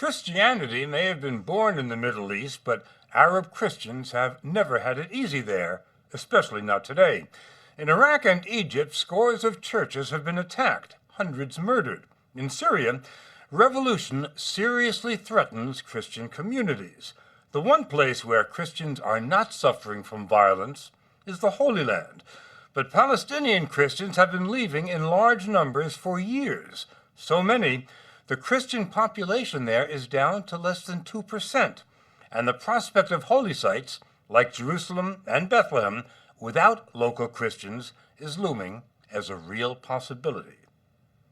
Christianity may have been born in the Middle East, but Arab Christians have never had it easy there, especially not today. In Iraq and Egypt, scores of churches have been attacked, hundreds murdered. In Syria, revolution seriously threatens Christian communities. The one place where Christians are not suffering from violence is the Holy Land. But Palestinian Christians have been leaving in large numbers for years. So many, the Christian population there is down to less than 2%. And the prospect of holy sites, like Jerusalem and Bethlehem, without local Christians is looming as a real possibility.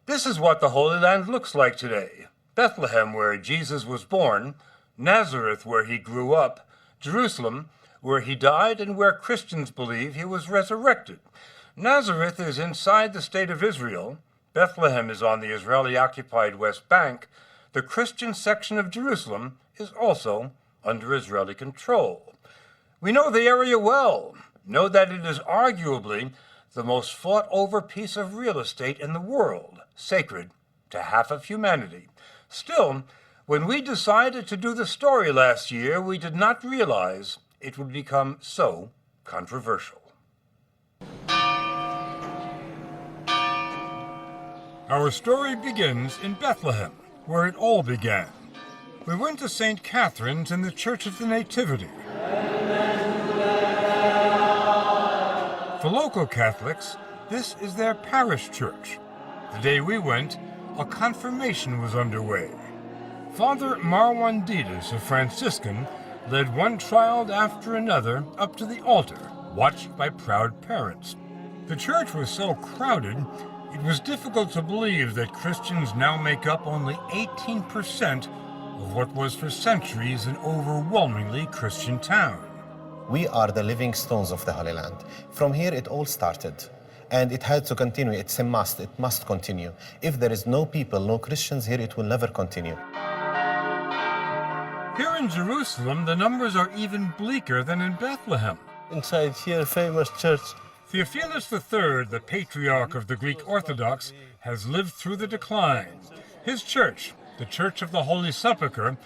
This is what the Holy Land looks like today. Bethlehem, where Jesus was born, Nazareth, where he grew up, Jerusalem, where he died and where Christians believe he was resurrected. Nazareth is inside the state of Israel. Bethlehem is on the Israeli-occupied West Bank. The Christian section of Jerusalem is also under Israeli control. We know the area well, know that it is arguably the most fought-over piece of real estate in the world, sacred to half of humanity. Still, when we decided to do the story last year, we did not realize it would become so controversial. Our story begins in Bethlehem, where it all began. We went to St. Catherine's in the Church of the Nativity. For local Catholics, this is their parish church. The day we went, a confirmation was underway. Father Marwan Didas, a Franciscan, led one child after another up to the altar, watched by proud parents. The church was so crowded, it was difficult to believe that Christians now make up only 18% of what was for centuries an overwhelmingly Christian town. We are the living stones of the Holy Land. From here it all started. And it had to continue. It's a must. It must continue. If there is no people, no Christians here, it will never continue. Here in Jerusalem, the numbers are even bleaker than in Bethlehem. Inside here, famous church. Theophilus III, the patriarch of the Greek Orthodox, has lived through the decline. His church, the Church of the Holy Sepulchre,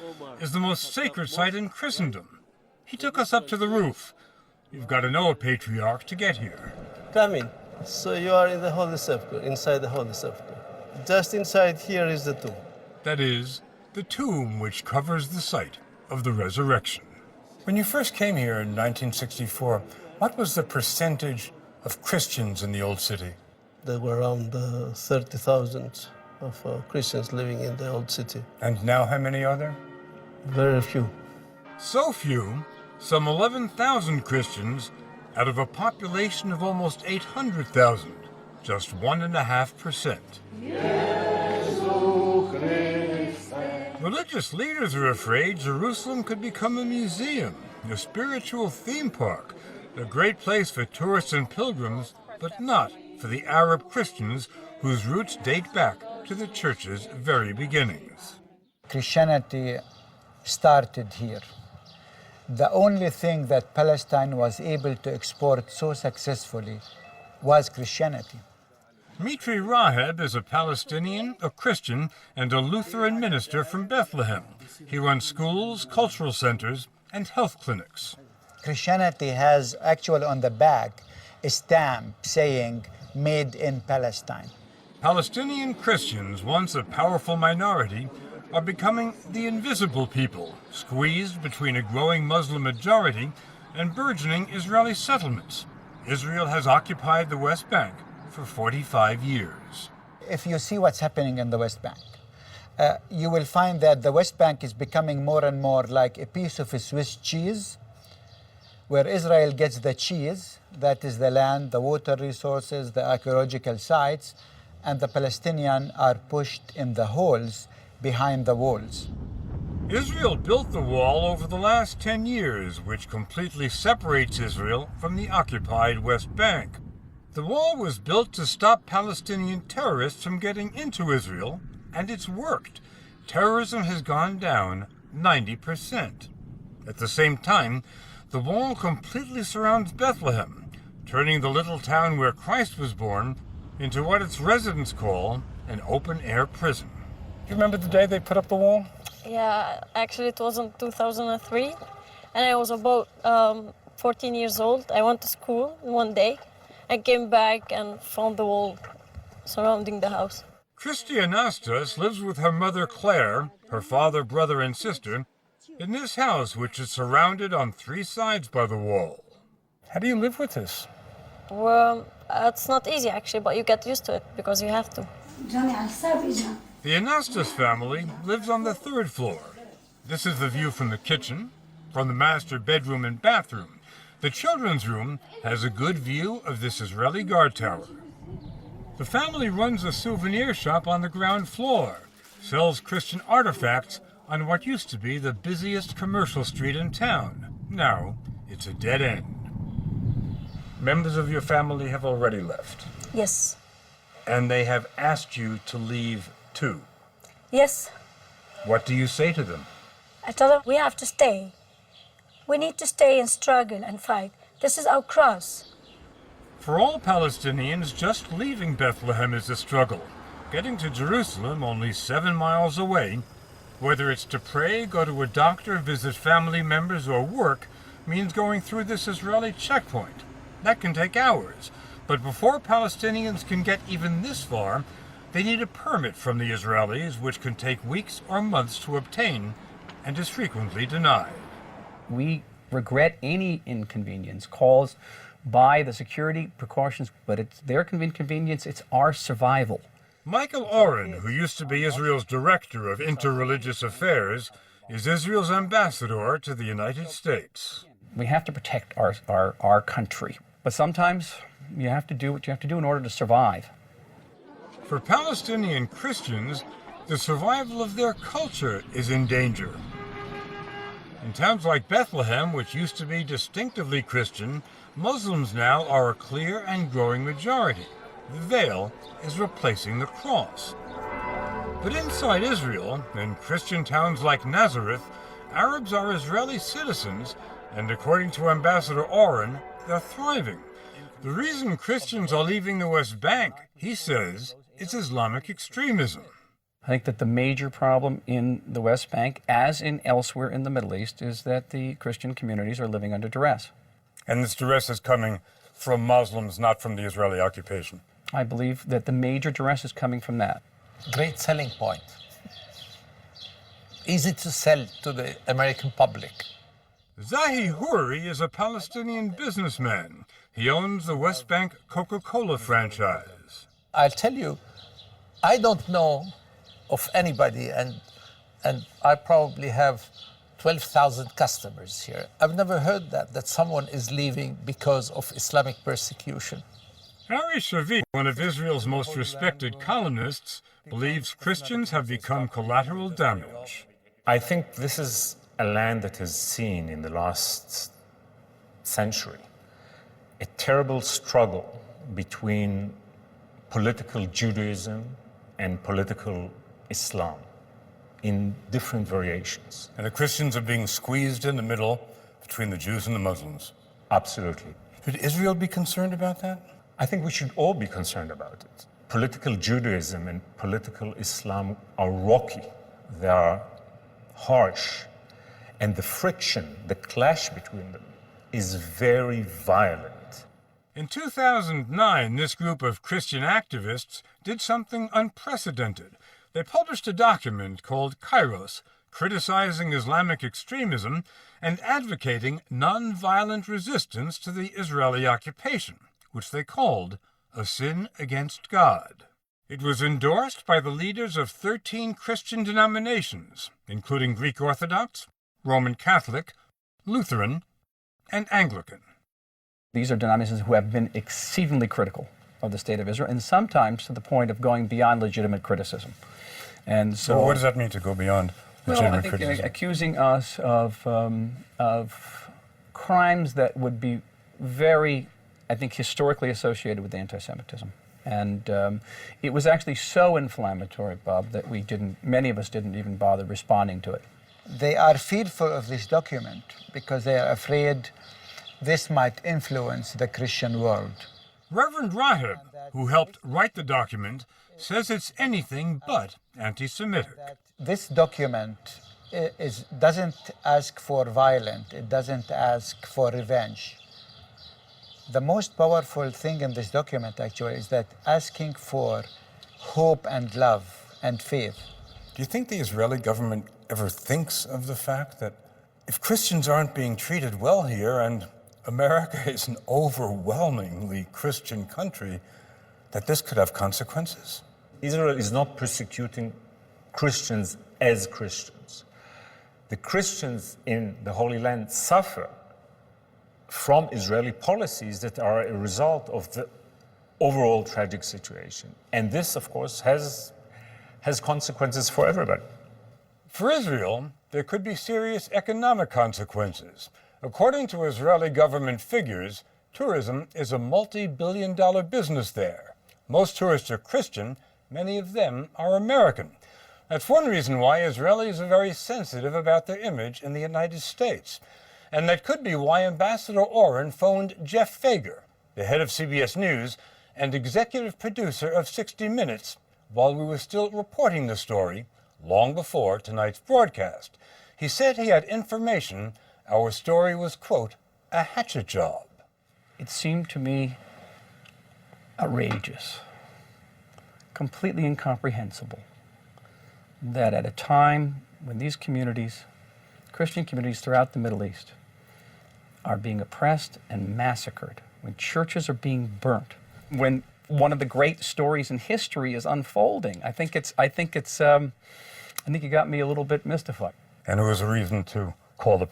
is the most sacred site in Christendom. He took us up to the roof. You've got to know a patriarch to get here. Come in. So you are in the Holy Sepulchre, inside the Holy Sepulchre. Just inside here is the tomb. That is, the tomb which covers the site of the resurrection. When you first came here in 1964, what was the percentage of Christians in the old city? There were around 30,000 of Christians living in the old city. And now how many are there? Very few. So few, some 11,000 Christians out of a population of almost 800,000, just 1.5%. Religious leaders are afraid Jerusalem could become a museum, a spiritual theme park, a great place for tourists and pilgrims, but not for the Arab Christians whose roots date back to the church's very beginnings. Christianity started here. The only thing that Palestine was able to export so successfully was Christianity. Mitri Raheb is a Palestinian, a Christian, and a Lutheran minister from Bethlehem. He runs schools, cultural centers, and health clinics. Christianity has actually on the back a stamp saying, "Made in Palestine." Palestinian Christians, once a powerful minority, are becoming the invisible people, squeezed between a growing Muslim majority and burgeoning Israeli settlements. Israel has occupied the West Bank for 45 years. If you see what's happening in the West Bank, you will find that the West Bank is becoming more and more like a piece of a Swiss cheese, where Israel gets the cheese, that is the land, the water resources, the archaeological sites, and the Palestinians are pushed in the holes behind the walls. Israel built the wall over the last 10 years, which completely separates Israel from the occupied West Bank. The wall was built to stop Palestinian terrorists from getting into Israel, and it's worked. Terrorism has gone down 90%. At the same time, the wall completely surrounds Bethlehem, turning the little town where Christ was born into what its residents call an open-air prison. Do you remember the day they put up the wall? Yeah, actually it was in 2003, and I was about 14 years old. I went to school one day. I came back and found the wall surrounding the house. Christianastas lives with her mother Claire, her father, brother, and sister in this house, which is surrounded on 3 sides by the wall. How do you live with this? Well, it's not easy actually, but you get used to it because you have to. The Anastas family lives on the 3rd floor. This is the view from the kitchen, from the master bedroom and bathroom. The children's room has a good view of this Israeli guard tower. The family runs a souvenir shop on the ground floor, sells Christian artifacts on what used to be the busiest commercial street in town. Now, it's a dead end. Members of your family have already left, Yes. and they have asked you to leave too. Yes. What do you say to them? I tell them we have to stay. We need to stay and struggle and fight. This is our cross. For all Palestinians, just leaving Bethlehem is a struggle. Getting to Jerusalem, only 7 miles away, whether it's to pray, go to a doctor, visit family members, or work, means going through this Israeli checkpoint. That can take hours. But before Palestinians can get even this far, they need a permit from the Israelis, which can take weeks or months to obtain, and is frequently denied. We regret any inconvenience caused by the security precautions, but it's their inconvenience, it's our survival. Michael Oren, who used to be Israel's director of interreligious affairs, is Israel's ambassador to the United States. We have to protect our country, but sometimes you have to do what you have to do in order to survive. For Palestinian Christians, the survival of their culture is in danger. In towns like Bethlehem, which used to be distinctively Christian, Muslims now are a clear and growing majority. The veil is replacing the cross. But inside Israel, in Christian towns like Nazareth, Arabs are Israeli citizens, and according to Ambassador Oren, they're thriving. The reason Christians are leaving the West Bank, he says, is Islamic extremism. I think that the major problem in the West Bank, as in elsewhere in the Middle East, is that the Christian communities are living under duress. And this duress is coming from Muslims, not from the Israeli occupation. I believe that the major duress is coming from that. Great selling point. Easy to sell to the American public. Zahi Houri is a Palestinian businessman. He owns the West Bank Coca-Cola franchise. I'll tell you, I don't know of anybody, and I probably have 12,000 customers here. I've never heard that someone is leaving because of Islamic persecution. Harry Shavit, one of Israel's most respected columnists, believes Christians have become collateral damage. I think this is a land that has seen in the last century a terrible struggle between political Judaism and political Islam in different variations. And the Christians are being squeezed in the middle between the Jews and the Muslims. Absolutely. Should Israel be concerned about that? I think we should all be concerned about it. Political Judaism and political Islam are rocky. They are harsh. And the friction, the clash between them is very violent. In 2009, this group of Christian activists did something unprecedented. They published a document called Kairos, criticizing Islamic extremism and advocating nonviolent resistance to the Israeli occupation, which they called a sin against God. It was endorsed by the leaders of 13 Christian denominations, including Greek Orthodox, Roman Catholic, Lutheran, and Anglican. These are denominations who have been exceedingly critical of the state of Israel, and sometimes to the point of going beyond legitimate criticism. And so, what does that mean, to go beyond legitimate criticism? Accusing us of crimes that would be very, I think, historically associated with anti-Semitism. And it was actually so inflammatory, Bob, that many of us didn't even bother responding to it. They are fearful of this document because they are afraid this might influence the Christian world. Reverend Rahib, who helped write the document, says it's anything but anti-Semitic. This document doesn't ask for violence. It doesn't ask for revenge. The most powerful thing in this document, actually, is that asking for hope and love and faith. Do you think the Israeli government ever thinks of the fact that if Christians aren't being treated well here, and America is an overwhelmingly Christian country, that this could have consequences? Israel is not persecuting Christians as Christians. The Christians in the Holy Land suffer from Israeli policies that are a result of the overall tragic situation. And this, of course, has consequences for everybody. For Israel, there could be serious economic consequences. According to Israeli government figures, tourism is a multi-billion-dollar business there. Most tourists are Christian, many of them are American. That's one reason why Israelis are very sensitive about their image in the United States. And that could be why Ambassador Oren phoned Jeff Fager, the head of CBS News and executive producer of 60 Minutes, while we were still reporting the story, long before tonight's broadcast. He said he had information our story was, quote, a hatchet job. It seemed to me outrageous, completely incomprehensible, that at a time when these communities, Christian communities throughout the Middle East, are being oppressed and massacred, when churches are being burnt, when one of the great stories in history is unfolding. I think you got me a little bit mystified. And it was a reason to call the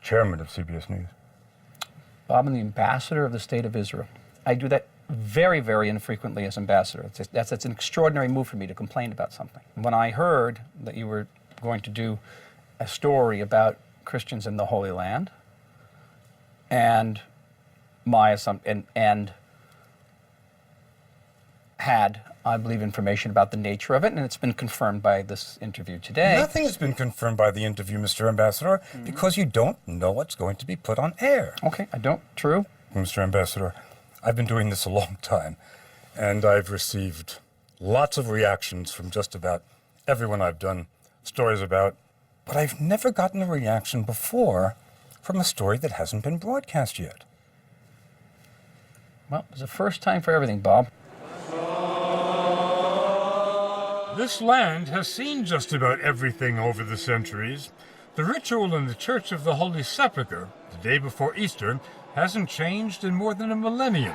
chairman of CBS News. Bob, I'm the ambassador of the State of Israel. I do that very, very infrequently as ambassador. That's an extraordinary move for me to complain about something. When I heard that you were going to do a story about Christians in the Holy Land, and my assumption, and had, I believe, information about the nature of it, and it's been confirmed by this interview today. Nothing has been confirmed by the interview, Mr. Ambassador, because you don't know what's going to be put on air. Okay, I don't. True. Mr. Ambassador, I've been doing this a long time, and I've received lots of reactions from just about everyone I've done stories about, but I've never gotten a reaction before from a story that hasn't been broadcast yet. Well, there's a first time for everything, Bob. This land has seen just about everything over the centuries. The ritual in the Church of the Holy Sepulchre, the day before Easter, hasn't changed in more than a millennium.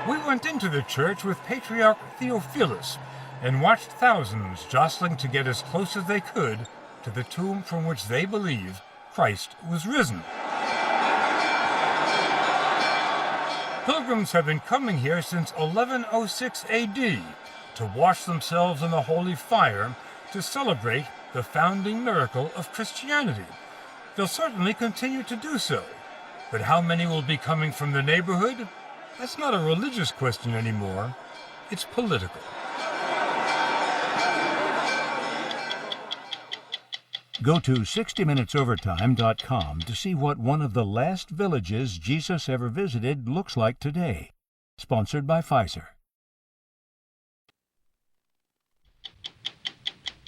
We went into the church with Patriarch Theophilus and watched thousands jostling to get as close as they could to the tomb from which they believe Christ was risen. Pilgrims have been coming here since 1106 AD to wash themselves in the holy fire to celebrate the founding miracle of Christianity. They'll certainly continue to do so. But how many will be coming from the neighborhood? That's not a religious question anymore. It's political. Go to 60minutesovertime.com to see what one of the last villages Jesus ever visited looks like today. Sponsored by Pfizer.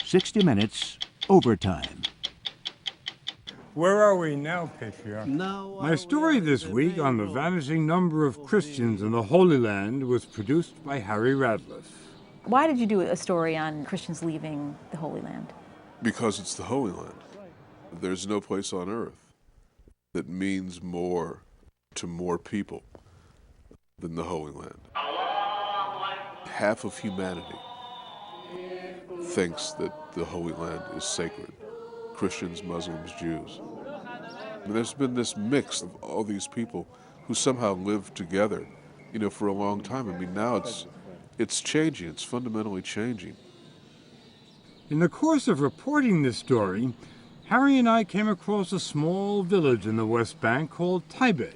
60 Minutes Overtime. Where are we now, Patriarch? My story this week on the vanishing number of Christians in the Holy Land was produced by Harry Radliff. Why did you do a story on Christians leaving the Holy Land? Because it's the Holy Land. There's no place on earth that means more to more people than the Holy Land. Half of humanity thinks that the Holy Land is sacred. Christians, Muslims, Jews. And there's been this mix of all these people who somehow lived together, for a long time. I mean, now it's changing. It's fundamentally changing. In the course of reporting this story, Harry and I came across a small village in the West Bank called Taybeh,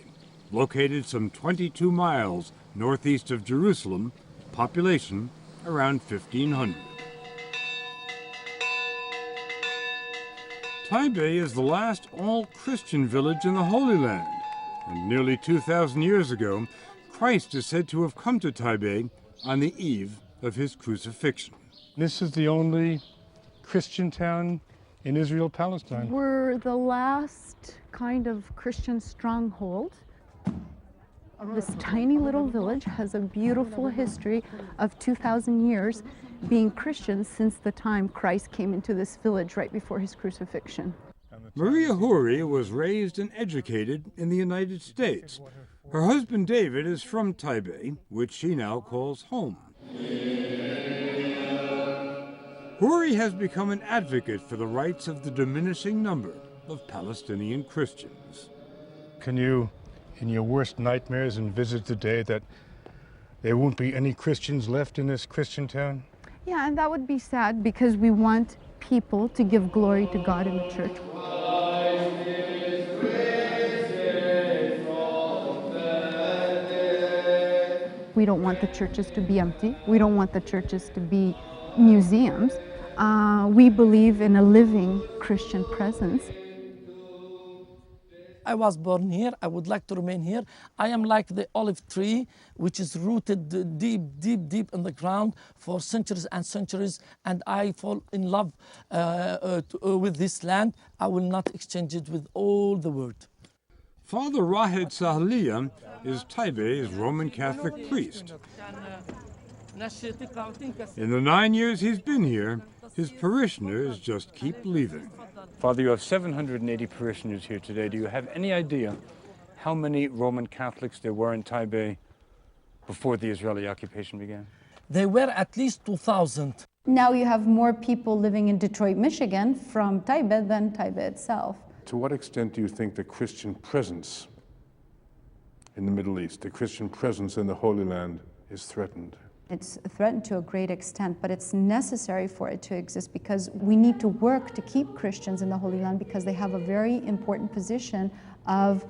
located some 22 miles northeast of Jerusalem, population around 1,500. Taybeh is the last all-Christian village in the Holy Land, and nearly 2,000 years ago, Christ is said to have come to Taybeh on the eve of his crucifixion. This is the only Christian town in Israel, Palestine. We're the last kind of Christian stronghold. This tiny little village has a beautiful history of 2,000 years being Christian since the time Christ came into this village right before his crucifixion. Maria Huri was raised and educated in the United States. Her husband David is from Taybeh, which she now calls home. Huri has become an advocate for the rights of the diminishing number of Palestinian Christians. Can you, in your worst nightmares, envisage the day that there won't be any Christians left in this Christian town? Yeah, and that would be sad because we want people to give glory to God in the church. We don't want the churches to be empty. We don't want the churches to be museums. We believe in a living Christian presence. I was born here. I would like to remain here. I am like the olive tree, which is rooted deep, deep, deep in the ground for centuries and centuries, and I fall in love with this land. I will not exchange it with all the world. Father Rahed Sahliya is Taybeh's Roman Catholic priest. In the 9 years he's been here, his parishioners just keep leaving. Father, you have 780 parishioners here today. Do you have any idea how many Roman Catholics there were in Taybeh before the Israeli occupation began? There were at least 2,000. Now you have more people living in Detroit, Michigan from Taybeh than Taybeh itself. To what extent do you think the Christian presence in the Middle East, the Christian presence in the Holy Land, is threatened? It's threatened to a great extent, but it's necessary for it to exist because we need to work to keep Christians in the Holy Land because they have a very important position of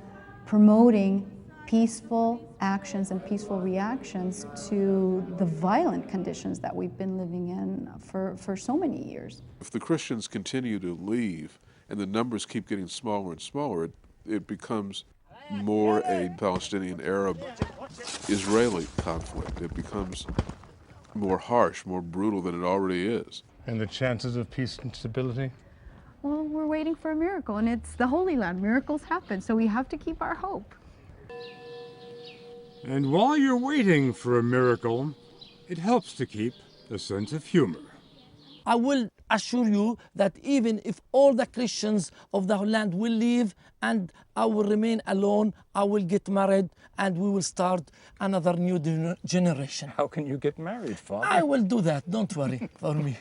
promoting peaceful actions and peaceful reactions to the violent conditions that we've been living in for so many years. If the Christians continue to leave and the numbers keep getting smaller and smaller, it becomes more a Palestinian-Arab-Israeli conflict. It becomes more harsh, more brutal than it already is. And the chances of peace and stability? Well, we're waiting for a miracle, and it's the Holy Land. Miracles happen, so we have to keep our hope. And while you're waiting for a miracle, it helps to keep a sense of humor. I will assure you that even if all the Christians of the land will leave and I will remain alone, I will get married and we will start another new generation. How can you get married, Father? I will do that, don't worry for me.